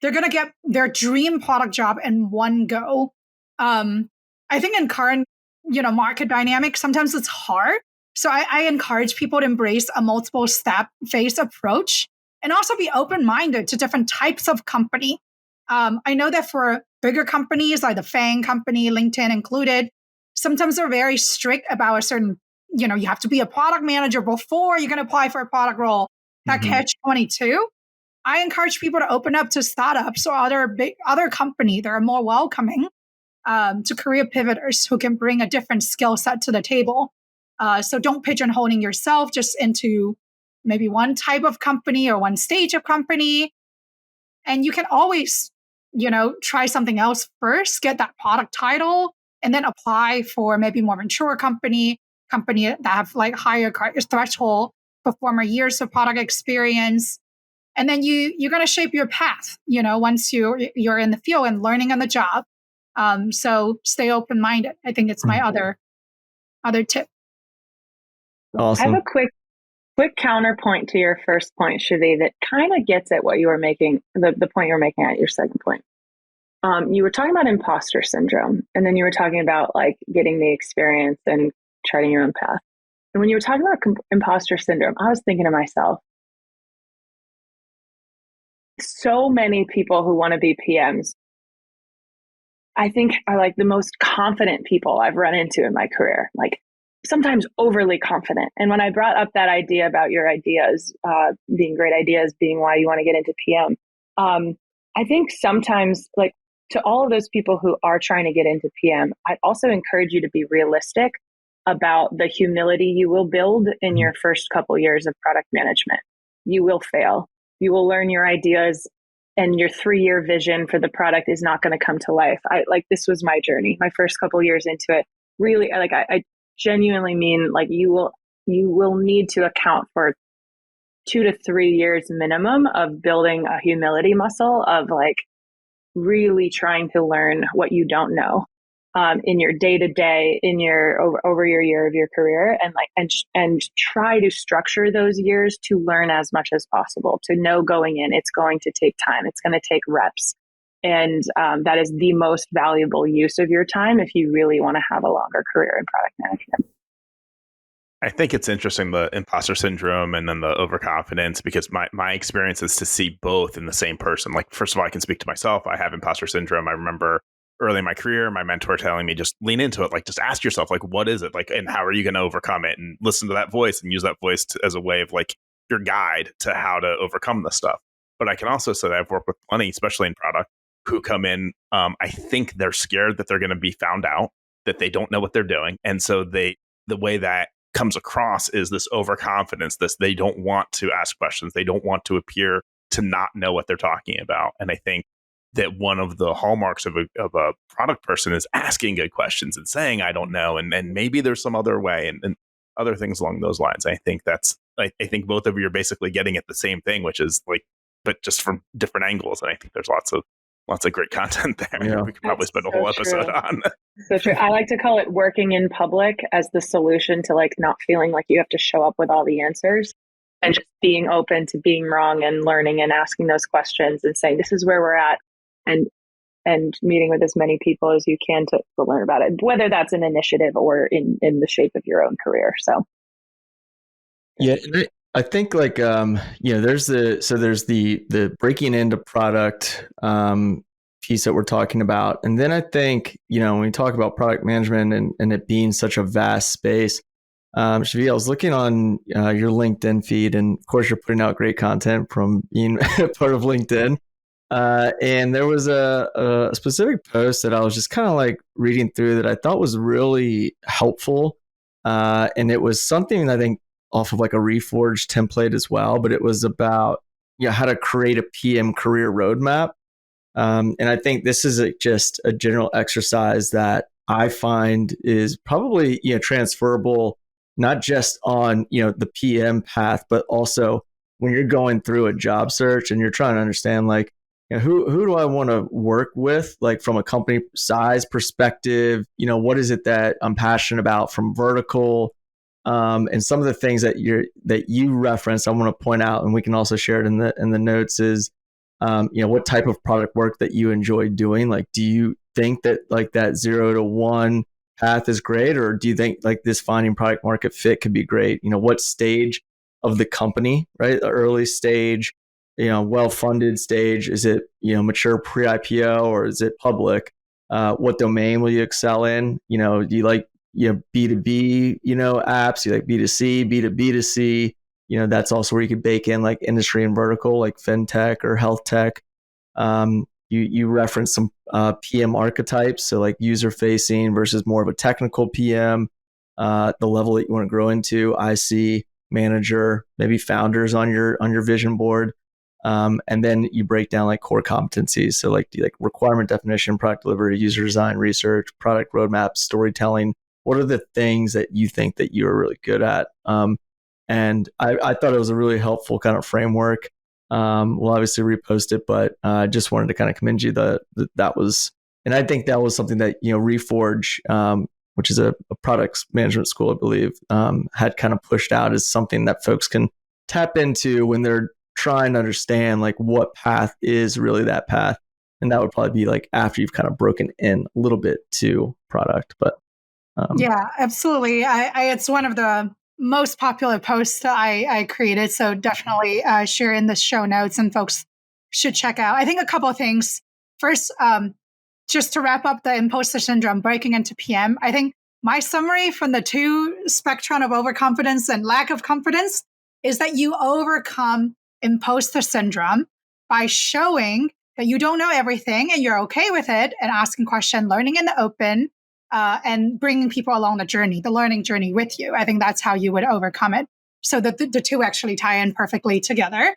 they're going to get their dream product job in one go. I think in current, market dynamics, sometimes it's hard. So I encourage people to embrace a multiple step phase approach and also be open-minded to different types of company. I know that for bigger companies like the FANG company, LinkedIn included, sometimes they're very strict about a certain, you have to be a product manager before you can apply for a product role. That catch-22. I encourage people to open up to startups or other company that are more welcoming to career pivoters who can bring a different skill set to the table. So don't pigeonholing yourself just into maybe one type of company or one stage of company. And you can always, try something else first, get that product title, and then apply for maybe more mature company that have like higher threshold for former years of product experience. And then you're going to shape your path, once you're in the field and learning on the job. So stay open-minded. I think it's my other tip. Awesome. I have a quick counterpoint to your first point, Shyvees, that kind of gets at what you were making, the point you were making at your second point. You were talking about imposter syndrome, and then you were talking about like getting the experience and charting your own path. And when you were talking about imposter syndrome, I was thinking to myself, so many people who want to be PMs, I think are like the most confident people I've run into in my career, like sometimes overly confident. And when I brought up that idea about your ideas being great ideas, being why you want to get into PM, I think sometimes like to all of those people who are trying to get into PM, I'd also encourage you to be realistic about the humility you will build in your first couple years of product management. You will fail. You will learn your ideas, and your 3-year vision for the product is not going to come to life. This was my journey. My first couple years into it, really, like I genuinely mean, like you will need to account for 2 to 3 years minimum of building a humility muscle of like really trying to learn what you don't know in your day to day, in your over your year of your career, and try to structure those years to learn as much as possible. To know going in, it's going to take time. It's going to take reps, and that is the most valuable use of your time if you really want to have a longer career in product management. I think it's interesting, the imposter syndrome and then the overconfidence, because my experience is to see both in the same person. Like, first of all, I can speak to myself. I have imposter syndrome. I remember early in my career, my mentor telling me, just lean into it. Like, just ask yourself, like, what is it? Like, and how are you going to overcome it? And listen to that voice and use that voice as a way of like your guide to how to overcome this stuff. But I can also say that I've worked with plenty, especially in product, who come in. I think they're scared that they're going to be found out, that they don't know what they're doing. And so the way that comes across is this overconfidence, they don't want to ask questions. They don't want to appear to not know what they're talking about. And I think that one of the hallmarks of a product person is asking good questions and saying, I don't know. And maybe there's some other way and other things along those lines. I think I think both of you are basically getting at the same thing, which is like, but just from different angles. And I think there's lots of great content there. Yeah. We could probably spend a whole episode on. So true. I like to call it working in public as the solution to like not feeling like you have to show up with all the answers, and just being open to being wrong and learning and asking those questions and saying, this is where we're at, and meeting with as many people as you can to learn about it, whether that's an initiative or in the shape of your own career. So. Yeah. I think like, there's the breaking into product piece that we're talking about. And then I think, when we talk about product management and it being such a vast space, Shyvees, I was looking on your LinkedIn feed, and of course you're putting out great content from being part of LinkedIn. And there was a specific post that I was just kind of like reading through that I thought was really helpful. And it was something I think off of like a Reforged template as well, but it was about how to create a PM career roadmap. And I think this is just a general exercise that I find is probably transferable, not just on the PM path, but also when you're going through a job search and you're trying to understand like who do I want to work with, like from a company size perspective, what is it that I'm passionate about from vertical. And some of the things that you referenced, I want to point out, and we can also share it in the notes, is what type of product work that you enjoy doing. Like, do you think that like that 0 to 1 path is great, or do you think like this finding product market fit could be great? What stage of the company, right? The early stage, well-funded stage, is it mature pre-IPO, or is it public? What domain will you excel in? Do you like B2B, apps, you like B2C, B2B2C, that's also where you could bake in like industry and vertical, like fintech or health tech. You reference some PM archetypes, so like user facing versus more of a technical PM, the level that you want to grow into, IC, manager, maybe founders on your vision board. And then you break down like core competencies. So like requirement definition, product delivery, user design, research, product roadmap, storytelling. What are the things that you think that you are really good at? And I thought it was a really helpful kind of framework. We'll obviously repost it, but I just wanted to kind of commend you that was, and I think that was something that, Reforge, which is a products management school, I believe, had kind of pushed out as something that folks can tap into when they're trying to understand like what path is really that path. And that would probably be like after you've kind of broken in a little bit to product. But yeah, absolutely. It's one of the most popular posts that I created. So definitely share in the show notes and folks should check out. I think a couple of things. First, just to wrap up the imposter syndrome, breaking into PM, I think my summary from the two spectrum of overconfidence and lack of confidence is that you overcome imposter syndrome by showing that you don't know everything and you're okay with it and asking questions, learning in the open, and bringing people along the journey, the learning journey with you. I think that's how you would overcome it. So that the two actually tie in perfectly together.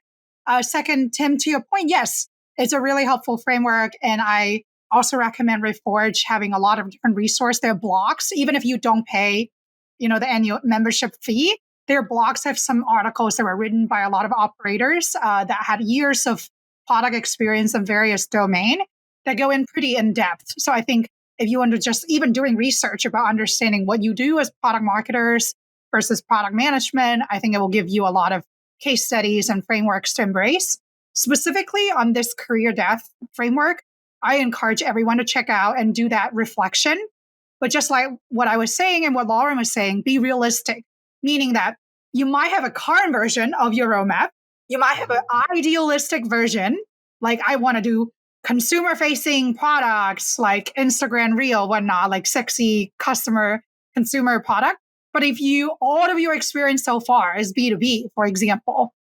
Second, Tim, to your point, yes, it's a really helpful framework. And I also recommend Reforge having a lot of different resources. Their blogs, even if you don't pay, the annual membership fee, their blogs have some articles that were written by a lot of operators that had years of product experience in various domains that go in pretty in depth. So I think if you want to just even doing research about understanding what you do as product marketers versus product management, I think it will give you a lot of case studies and frameworks to embrace. Specifically on this career death framework, I encourage everyone to check out and do that reflection. But just like what I was saying and what Lauren was saying, be realistic, meaning that you might have a current version of your roadmap. You might have an idealistic version, like I want to do consumer-facing products like Instagram Reel, whatnot, like sexy consumer product. But if all of your experience so far is B2B, for example,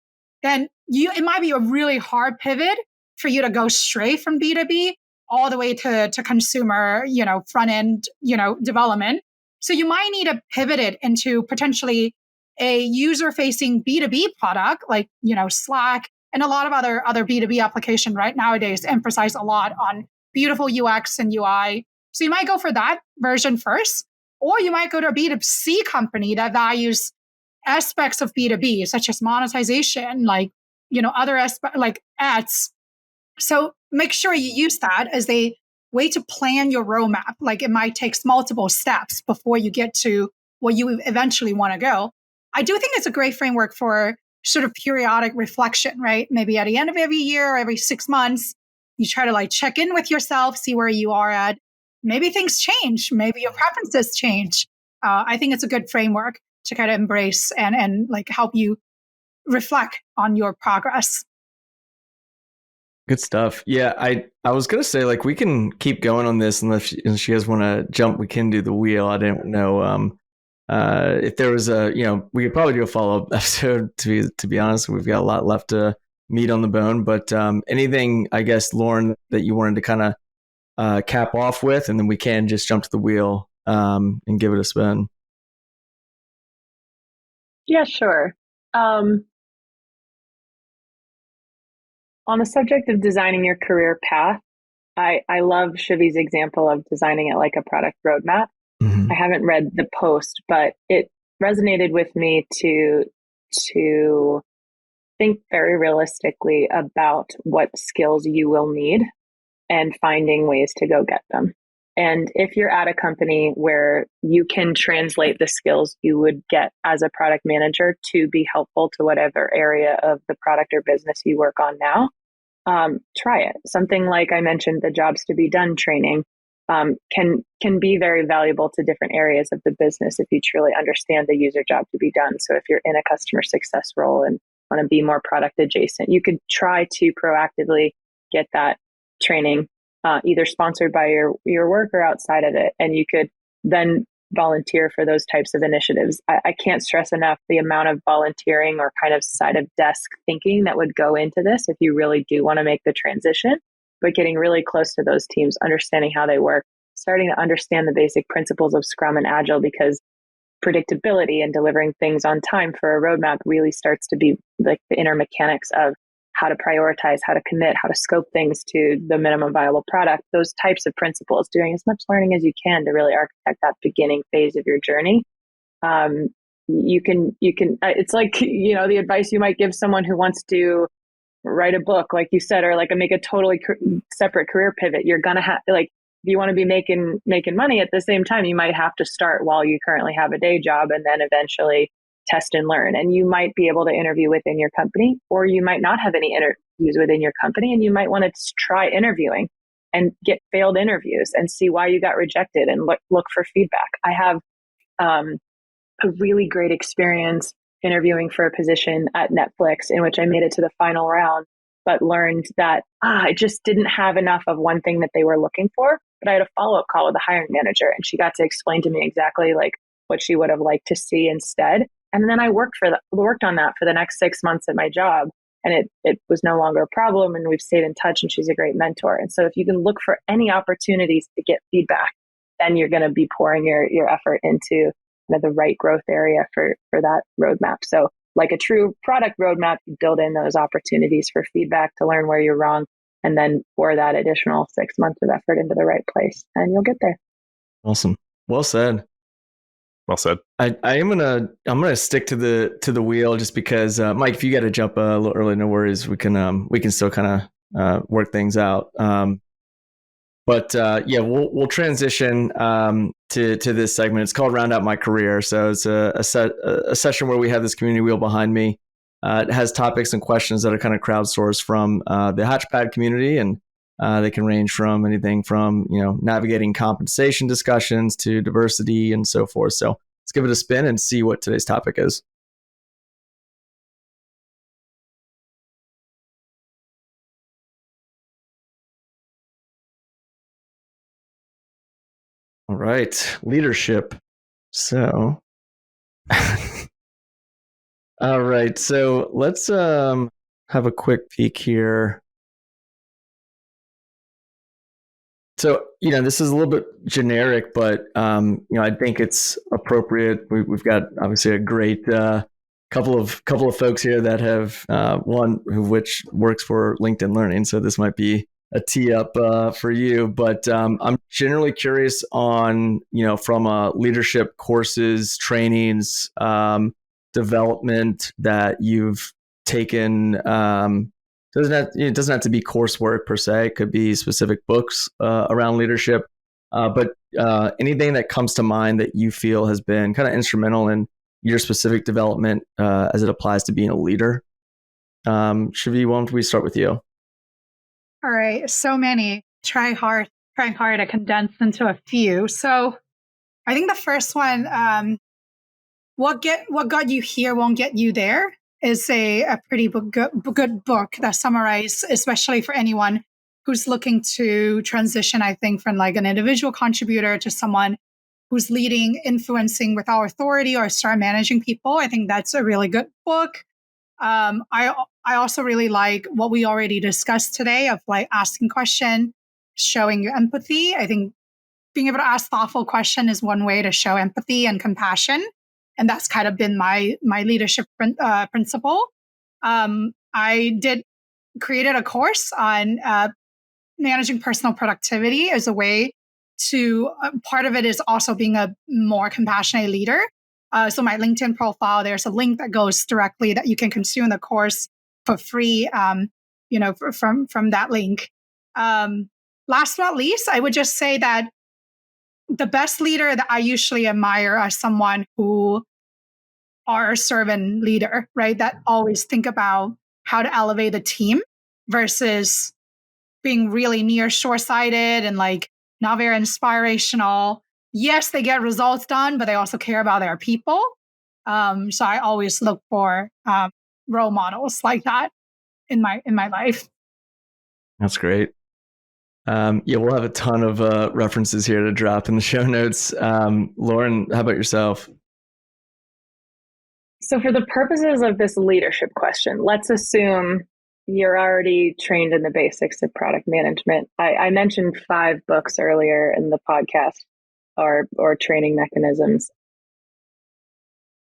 then it might be a really hard pivot for you to go straight from B2B all the way to consumer, front end, development. So you might need to pivot it into potentially a user-facing B2B product like, Slack, and a lot of other B2B application right nowadays emphasize a lot on beautiful UX and UI. So you might go for that version first, or you might go to a B2C company that values aspects of B2B, such as monetization, like, other aspects like ads. So make sure you use that as a way to plan your roadmap. Like it might take multiple steps before you get to where you eventually want to go. I do think it's a great framework for sort of periodic reflection, right? Maybe at the end of every year, or every 6 months, you try to like check in with yourself, see where you are at. Maybe things change. Maybe your preferences change. I think it's a good framework to kind of embrace and like help you reflect on your progress. Good stuff. Yeah, I was gonna say like we can keep going on this unless you guys want to jump. We can do the wheel. I didn't know if there was we could probably do a follow up episode. To be honest, we've got a lot left to meat on the bone. But anything, I guess, Lauren, that you wanted to kind of cap off with, and then we can just jump to the wheel and give it a spin. Yeah, sure. On the subject of designing your career path, I love Shyvees' example of designing it like a product roadmap. Mm-hmm. I haven't read the post, but it resonated with me to think very realistically about what skills you will need and finding ways to go get them. And if you're at a company where you can translate the skills you would get as a product manager to be helpful to whatever area of the product or business you work on now, try it. Something like I mentioned, the jobs to be done training can be very valuable to different areas of the business if you truly understand the user job to be done. So if you're in a customer success role and want to be more product adjacent, you could try to proactively get that training either sponsored by your work or outside of it. And you could then volunteer for those types of initiatives. I can't stress enough the amount of volunteering or kind of side of desk thinking that would go into this if you really do want to make the transition, but getting really close to those teams, understanding how they work, starting to understand the basic principles of Scrum and Agile, because predictability and delivering things on time for a roadmap really starts to be like the inner mechanics of how to prioritize, how to commit, how to scope things to the minimum viable product, those types of principles, doing as much learning as you can to really architect that beginning phase of your journey. You can, it's like, the advice you might give someone who wants to write a book, like you said, or like make a totally separate career pivot. You're going to have, like, if you want to be making money at the same time, you might have to start while you currently have a day job and then eventually test and learn. And you might be able to interview within your company, or you might not have any interviews within your company, and you might want to try interviewing and get failed interviews and see why you got rejected and look for feedback. I have a really great experience interviewing for a position at Netflix in which I made it to the final round, but learned that I just didn't have enough of one thing that they were looking for. But I had a follow-up call with the hiring manager, and she got to explain to me exactly like what she would have liked to see instead. And then I worked on that for the next 6 months at my job, and it was no longer a problem. And we've stayed in touch, and she's a great mentor. And so if you can look for any opportunities to get feedback, then you're going to be pouring your effort into the right growth area for that roadmap. So like a true product roadmap, you build in those opportunities for feedback to learn where you're wrong, and then pour that additional 6 months of effort into the right place, and you'll get there. Awesome. Well said. Well said. I'm gonna stick to the wheel just because Mike, if you got to jump a little early, no worries. We can still kind of work things out. But we'll transition to this segment. It's called Round Out My Career. So it's a session where we have this community wheel behind me. It has topics and questions that are kind of crowdsourced from the Hatchpad community, and they can range from anything from navigating compensation discussions to diversity and so forth. So let's give it a spin and see what today's topic is. All right, leadership. So, all right, so let's have a quick peek here. So, this is a little bit generic, but I think it's appropriate. We've got obviously a great couple of folks here that have one which works for LinkedIn Learning. So this might be a tee up for you, but I'm generally curious on, from leadership courses, trainings, development that you've taken. It doesn't have to be coursework per se. It could be specific books around leadership, but anything that comes to mind that you feel has been kind of instrumental in your specific development as it applies to being a leader. Shyvees, why don't we start with you? All right, so many. Trying hard to condense into a few. So I think the first one, what got you here won't get you there, is a pretty good book that summarizes, especially for anyone who's looking to transition, I think, from like an individual contributor to someone who's leading, influencing with our authority, or start managing people. I think that's a really good book. I also really like what we already discussed today of like asking questions, showing your empathy. I think being able to ask thoughtful questions is one way to show empathy and compassion. And that's kind of been my leadership principle. I created a course on managing personal productivity as a way to, part of it is also being a more compassionate leader. So my LinkedIn profile, there's a link that goes directly that you can consume the course for free, from that link. Last but not least, I would just say that the best leader that I usually admire are someone who are a servant leader, right? That always think about how to elevate the team versus being really near short-sighted and like not very inspirational. Yes, they get results done, but they also care about their people. So I always look for role models like that in my life. That's great. We'll have a ton of references here to drop in the show notes. Lauren, how about yourself? So for the purposes of this leadership question, let's assume you're already trained in the basics of product management. I mentioned 5 books earlier in the podcast or training mechanisms.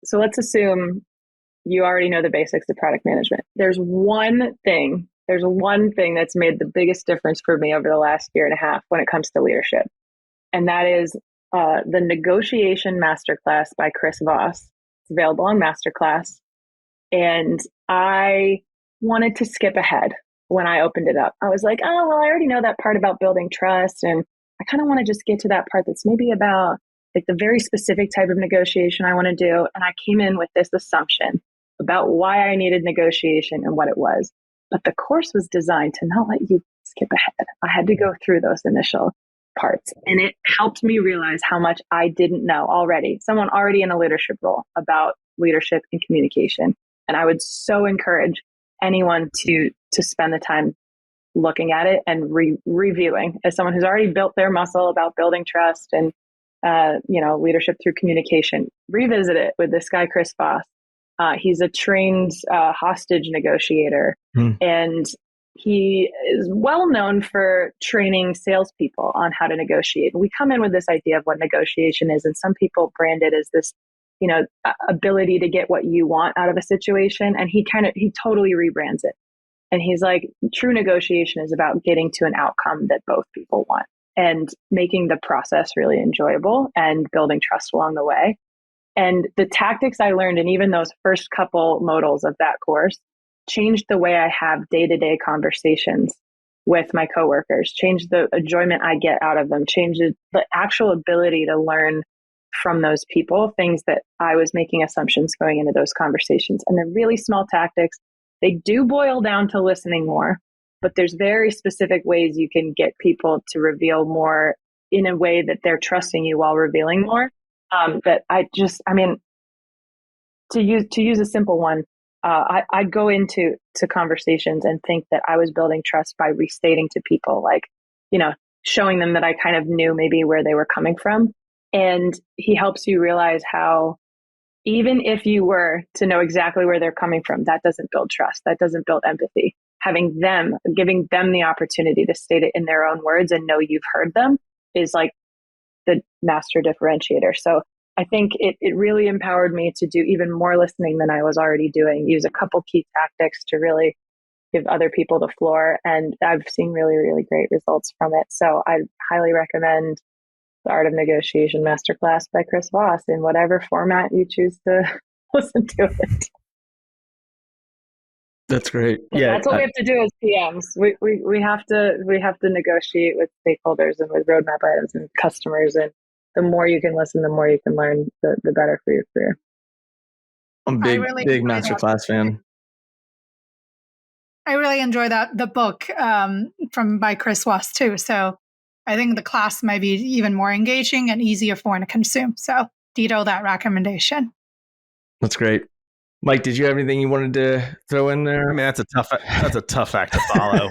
So let's assume you already know the basics of product management. There's one thing that's made the biggest difference for me over the last year and a half when it comes to leadership. And that is the Negotiation Masterclass by Chris Voss. It's available on Masterclass. And I wanted to skip ahead when I opened it up. I was like, oh, well, I already know that part about building trust. And I kind of want to just get to that part that's maybe about like the very specific type of negotiation I want to do. And I came in with this assumption about why I needed negotiation and what it was. But the course was designed to not let you skip ahead. I had to go through those initial parts, and it helped me realize how much I didn't know already. Someone already in a leadership role about leadership and communication. And I would so encourage anyone to spend the time looking at it and reviewing. As someone who's already built their muscle about building trust and leadership through communication, revisit it with this guy, Chris Voss. He's a trained hostage negotiator, and he is well known for training salespeople on how to negotiate. We come in with this idea of what negotiation is, and some people brand it as this, ability to get what you want out of a situation. And he totally rebrands it. And he's like, true negotiation is about getting to an outcome that both people want and making the process really enjoyable and building trust along the way. And the tactics I learned in even those first couple modals of that course changed the way I have day-to-day conversations with my coworkers, changed the enjoyment I get out of them, changed the actual ability to learn from those people, things that I was making assumptions going into those conversations. And they're really small tactics. They do boil down to listening more, but there's very specific ways you can get people to reveal more in a way that they're trusting you while revealing more. To use a simple one, I go into conversations and think that I was building trust by restating to people, like, showing them that I kind of knew maybe where they were coming from. And he helps you realize how, even if you were to know exactly where they're coming from, that doesn't build trust. That doesn't build empathy. Giving them the opportunity to state it in their own words and know you've heard them is like the master differentiator. So I think it really empowered me to do even more listening than I was already doing, use a couple key tactics to really give other people the floor. And I've seen really, really great results from it. So I highly recommend The Art of Negotiation Masterclass by Chris Voss in whatever format you choose to listen to it. That's great. Yeah, that's what we have to do as PMs. We have to negotiate with stakeholders and with roadmap items and customers. And the more you can listen, the more you can learn, the better for your career. I'm big masterclass fan. I really enjoy the book by Chris Voss too. So I think the class might be even more engaging and easier for one to consume. So ditto that recommendation. That's great. Mike, did you have anything you wanted to throw in there? I mean, that's a tough act to follow.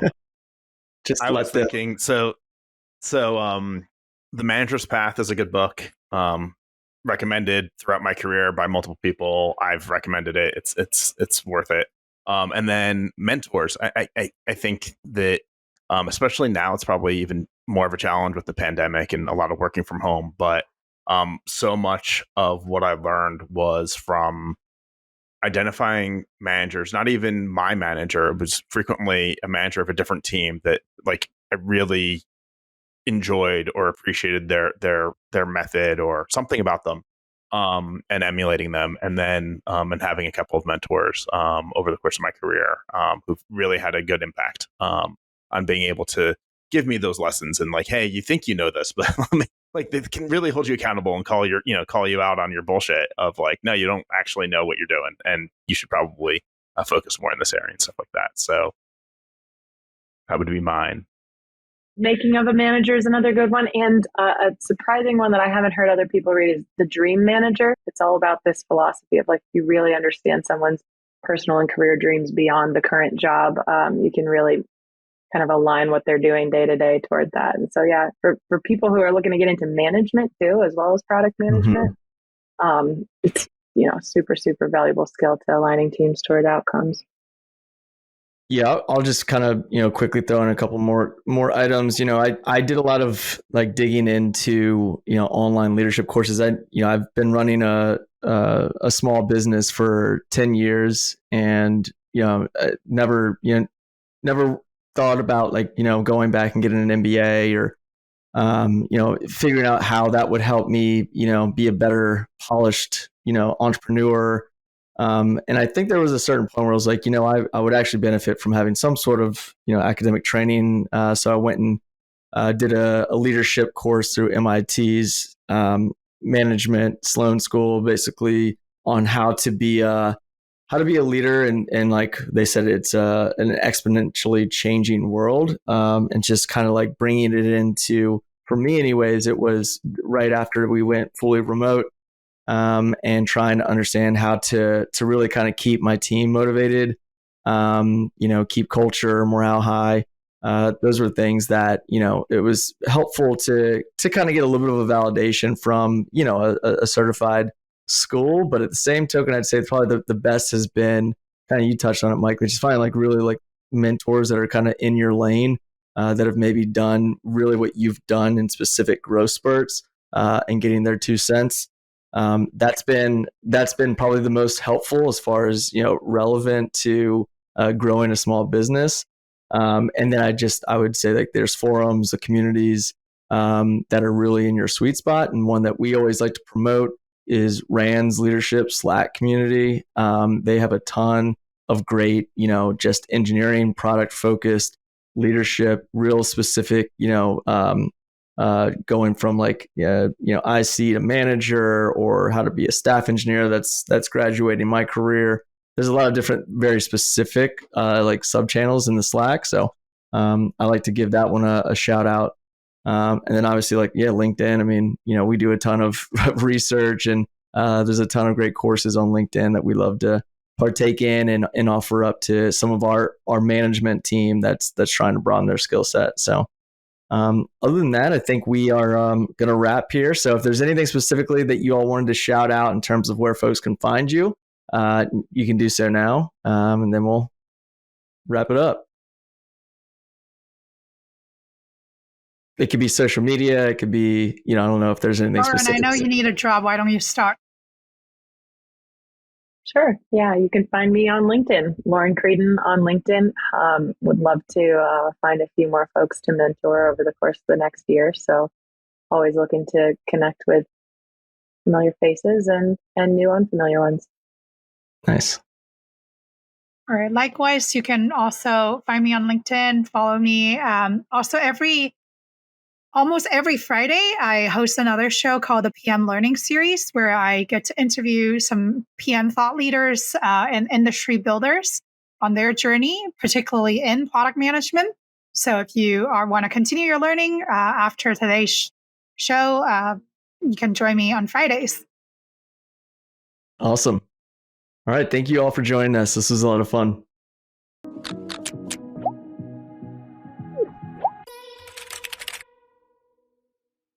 I was thinking, so The Manager's Path is a good book. Recommended throughout my career by multiple people. I've recommended it. It's worth it. And then mentors. I think that especially now, it's probably even more of a challenge with the pandemic and a lot of working from home. But so much of what I learned was from identifying managers, not even my manager. It was frequently a manager of a different team that like I really enjoyed or appreciated their method or something about them, and emulating them. And then and having a couple of mentors over the course of my career who've really had a good impact on being able to give me those lessons and like, hey, you think you know this, but like they can really hold you accountable and call you out on your bullshit of like, no, you don't actually know what you're doing, and you should probably focus more in this area and stuff like that. So that would be mine. Making of a Manager is another good one. And a surprising one that I haven't heard other people read is The Dream Manager. It's all about this philosophy of like, you really understand someone's personal and career dreams beyond the current job. You can really kind of align what they're doing day to day toward that. And so, yeah, for people who are looking to get into management too, as well as product management, it's, super, super valuable skill to aligning teams toward outcomes. Yeah, I'll just kind of, quickly throw in a couple more items. I did a lot of like digging into, online leadership courses. I've been running a small business for 10 years and, never thought about like, going back and getting an MBA or, figuring out how that would help me, be a better polished, entrepreneur. And I think there was a certain point where I was like, I would actually benefit from having some sort of, academic training. So I went and did a leadership course through MIT's management Sloan School, basically on how to be a how to be a leader, and like they said, it's an exponentially changing world, and just kind of like bringing it into, for me anyways, it was right after we went fully remote, and trying to understand how to really kind of keep my team motivated, keep culture, morale high. Those were things that, it was helpful to kind of get a little bit of a validation from, a certified school. But at the same token, I'd say probably the best has been kind of, you touched on it, Mike, which is finding like really like mentors that are kind of in your lane, that have maybe done really what you've done in specific growth spurts, and getting their 2 cents. That's been probably the most helpful as far as, relevant to growing a small business. And then I would say like there's forums, the communities, that are really in your sweet spot. And one that we always like to promote is Rand's Leadership Slack community. They have a ton of great, just engineering, product focused leadership, real specific, going from like, IC to manager, or how to be a staff engineer that's graduating my career. There's a lot of different, very specific, like sub channels in the Slack. So I like to give that one a shout out. And then obviously LinkedIn. I mean, we do a ton of research, and there's a ton of great courses on LinkedIn that we love to partake in and offer up to some of our management team that's trying to broaden their skill set. So other than that, I think we are going to wrap here. So if there's anything specifically that you all wanted to shout out in terms of where folks can find you, you can do so now, and then we'll wrap it up. It could be social media. It could be, I don't know if there's anything specific. I know you need a job. Why don't you start? Sure. Yeah, you can find me on LinkedIn, Lauren Creedon on LinkedIn. Would love to find a few more folks to mentor over the course of the next year. So always looking to connect with familiar faces and new unfamiliar ones. Nice. All right. Likewise, you can also find me on LinkedIn, follow me. Also, almost every Friday, I host another show called the PM Learning Series, where I get to interview some PM thought leaders and industry builders on their journey, particularly in product management. So if you want to continue your learning after today's show, you can join me on Fridays. Awesome. All right. Thank you all for joining us. This was a lot of fun.